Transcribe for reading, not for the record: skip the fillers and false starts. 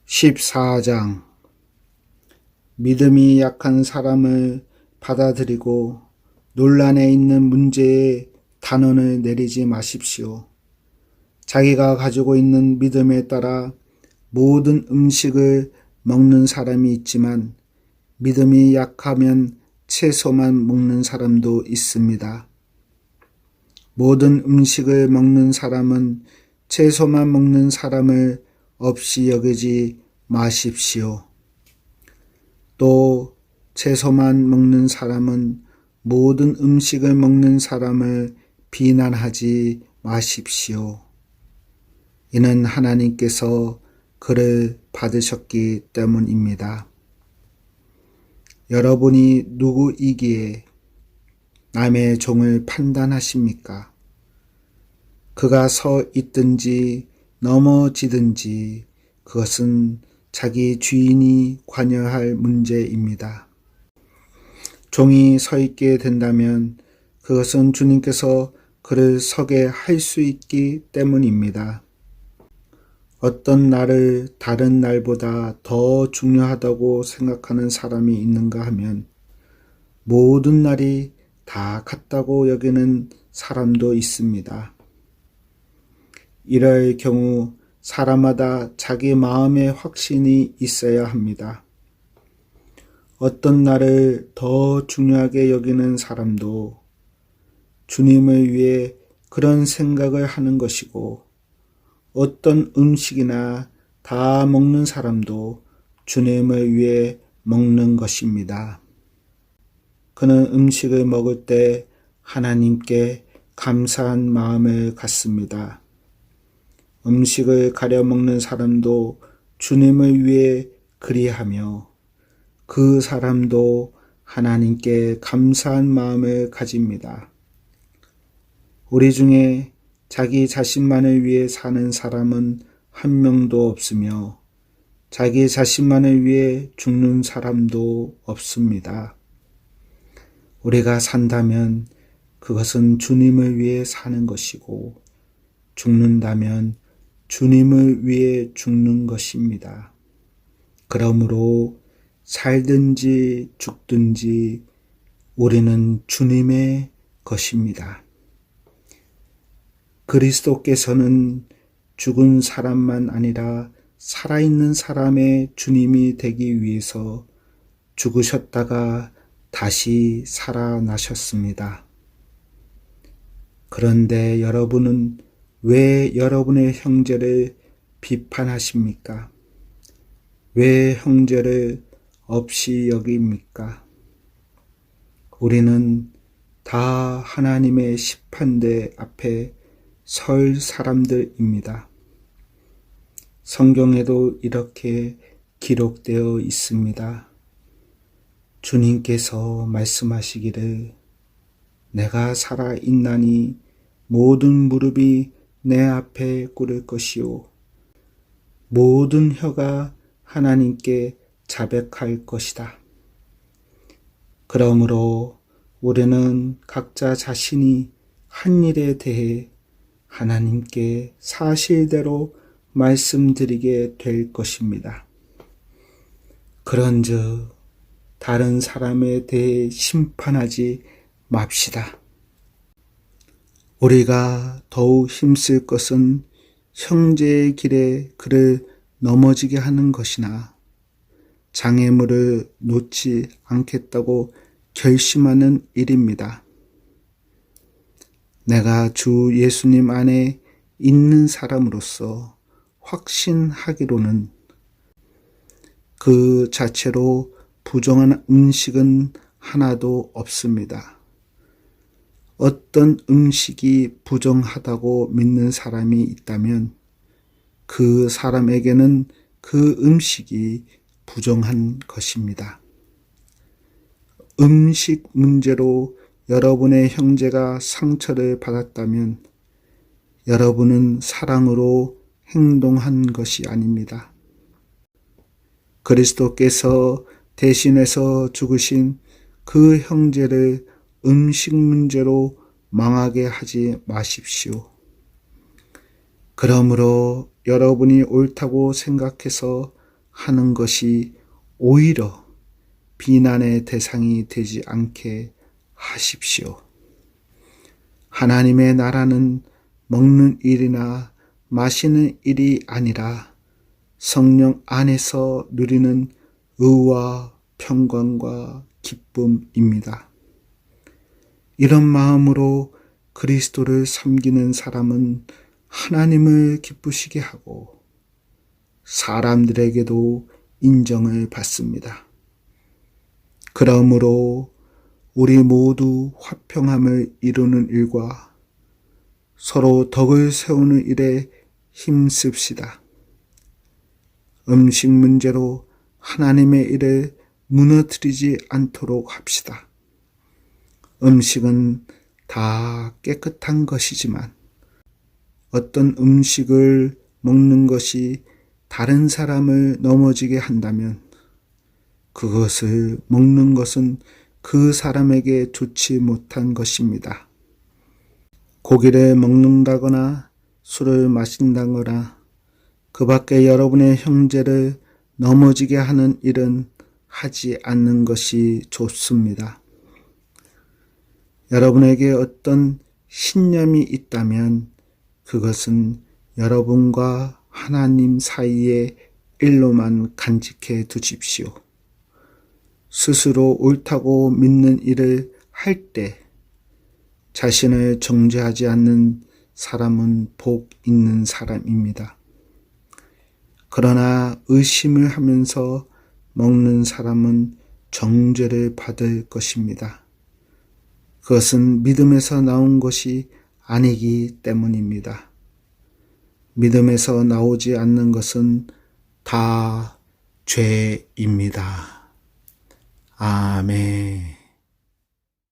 14장 믿음이 약한 사람을 받아들이고 논란에 있는 문제에 단언을 내리지 마십시오. 자기가 가지고 있는 믿음에 따라 모든 음식을 먹는 사람이 있지만 믿음이 약하면 채소만 먹는 사람도 있습니다. 모든 음식을 먹는 사람은 채소만 먹는 사람을 없이 여기지 마십시오. 또 채소만 먹는 사람은 모든 음식을 먹는 사람을 비난하지 마십시오. 이는 하나님께서 그를 받으셨기 때문입니다. 여러분이 누구이기에 남의 종을 판단하십니까? 그가 서 있든지 넘어지든지 그것은 자기 주인이 관여할 문제입니다. 종이 서 있게 된다면 그것은 주님께서 그를 서게 할 수 있기 때문입니다. 어떤 날을 다른 날보다 더 중요하다고 생각하는 사람이 있는가 하면 모든 날이 다 같다고 여기는 사람도 있습니다. 이럴 경우 사람마다 자기 마음의 확신이 있어야 합니다. 어떤 날을 더 중요하게 여기는 사람도 주님을 위해 그런 생각을 하는 것이고 어떤 음식이나 다 먹는 사람도 주님을 위해 먹는 것입니다. 그는 음식을 먹을 때 하나님께 감사한 마음을 갖습니다. 음식을 가려 먹는 사람도 주님을 위해 그리하며 그 사람도 하나님께 감사한 마음을 가집니다. 우리 중에 자기 자신만을 위해 사는 사람은 한 명도 없으며 자기 자신만을 위해 죽는 사람도 없습니다. 우리가 산다면 그것은 주님을 위해 사는 것이고 죽는다면 주님을 위해 죽는 것입니다. 그러므로 살든지 죽든지 우리는 주님의 것입니다. 그리스도께서는 죽은 사람만 아니라 살아있는 사람의 주님이 되기 위해서 죽으셨다가 다시 살아나셨습니다. 그런데 여러분은 왜 여러분의 형제를 비판하십니까? 왜 형제를 없이 여깁니까? 우리는 다 하나님의 심판대 앞에 설 사람들입니다. 성경에도 이렇게 기록되어 있습니다. 주님께서 말씀하시기를 내가 살아있나니 모든 무릎이 내 앞에 꿇을 것이요 모든 혀가 하나님께 자백할 것이다. 그러므로 우리는 각자 자신이 한 일에 대해 하나님께 사실대로 말씀드리게 될 것입니다. 그런즉 다른 사람에 대해 심판하지 맙시다. 우리가 더욱 힘쓸 것은 형제의 길에 그를 넘어지게 하는 것이나 장애물을 놓지 않겠다고 결심하는 일입니다. 내가 주 예수님 안에 있는 사람으로서 확신하기로는 그 자체로 부정한 음식은 하나도 없습니다. 어떤 음식이 부정하다고 믿는 사람이 있다면 그 사람에게는 그 음식이 부정한 것입니다. 음식 문제로 여러분의 형제가 상처를 받았다면 여러분은 사랑으로 행동한 것이 아닙니다. 그리스도께서 대신해서 죽으신 그 형제를 음식 문제로 망하게 하지 마십시오. 그러므로 여러분이 옳다고 생각해서 하는 것이 오히려 비난의 대상이 되지 않게 하십시오. 하나님의 나라는 먹는 일이나 마시는 일이 아니라 성령 안에서 누리는 의와 평강과 기쁨입니다. 이런 마음으로 그리스도를 섬기는 사람은 하나님을 기쁘시게 하고 사람들에게도 인정을 받습니다. 그러므로 우리 모두 화평함을 이루는 일과 서로 덕을 세우는 일에 힘씁시다. 음식 문제로 하나님의 일을 무너뜨리지 않도록 합시다. 음식은 다 깨끗한 것이지만 어떤 음식을 먹는 것이 다른 사람을 넘어지게 한다면 그것을 먹는 것은 그 사람에게 좋지 못한 것입니다. 고기를 먹는다거나 술을 마신다거나 그 밖에 여러분의 형제를 넘어지게 하는 일은 하지 않는 것이 좋습니다. 여러분에게 어떤 신념이 있다면 그것은 여러분과 하나님 사이의 일로만 간직해 두십시오. 스스로 옳다고 믿는 일을 할 때 자신을 정죄하지 않는 사람은 복 있는 사람입니다. 그러나 의심을 하면서 먹는 사람은 정죄를 받을 것입니다. 그것은 믿음에서 나온 것이 아니기 때문입니다. 믿음에서 나오지 않는 것은 다 죄입니다. 아멘.